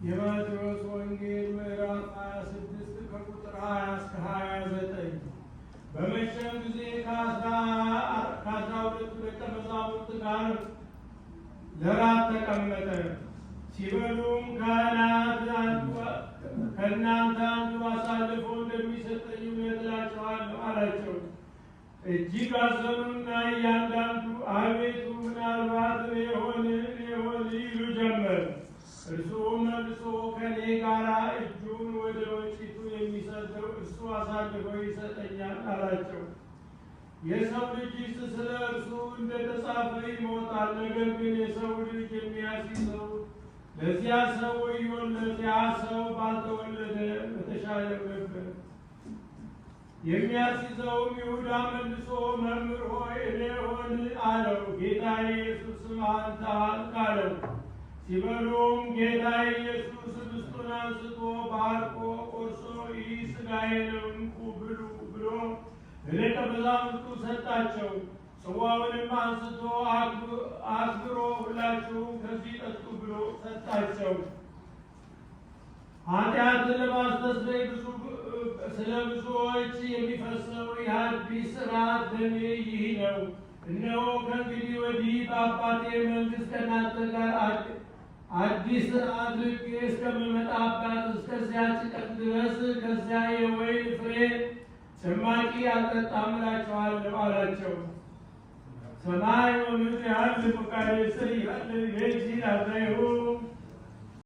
የማቴዎስ ወንጌል ምዕራፍ 26 ከቁጥር 20 እስከ 29። በመሸም ጊዜ ከ12 ደቀ መዛሙርት ጋር ለራት ተቀመጠ። ሲበሉም ከእናንተ አንዱ አሳልፎ እንደሚሰጠኝ እውነት እላችኋለሁ አላቸው። እጅግ አዘኑና እያንዳንዱ አቤቱ ምናልባት እኔ ሆን ይሉ ጀመር። እርሱ መልሶ ከኔ ጋር እጁን ወደ ወጭቱ የሚሰጠው እርሱ አሳልፎ ይሰጠኛል አላቸው። የሰው ልጅስ ስለ እርሱ እንደተጻፈ ይሞታል። ነገር ግን የሰው ልጅ የሚያስይዘው ለዚያ ሰው ወዮለት! ያ ሰው ባልተወለደ በተሻለው ነበር። የሚያስይዘውም ይሁዳ መልሶ መምህር ሆይ እኔ ሆን አለው። ጌታ ኢየሱስም አንተ አልክ አለው። ሲበሉም ጌታ ኢየሱስ ኅብስቱን አንስቶ ባርኮ ቆርሶ ይህ ሥጋዬ ነው፣ እንኩ ብሉ ብሎ ለደቀ መዛሙርቱ ሰጣቸው። ጽዋውንም አንስቶ አክብሮ ሁላችሁም ከዚህ ጠጡ ብሎ ሰጣቸው። ኃጢአትን ለማስተስረይ ስለ ብዙዎች የሚፈሰው የአዲስ ሥርዓት ደሜ ይህ ነው። እነሆ ከእንግዲህ ወዲህ በአባቴ መንግሥት ከእናንተ ጋር አዲስ ሥርዓት ልኬ እስከምመጣባት እስከዚያች ቀን ድረስ ከዚያ የወይን ፍሬ ጭማቂ አልጠጣም እላችኋለሁ አላቸው። ሰማይ ወምድር ያህል ቃል ስር ያለ የዚህ ላዛይሁ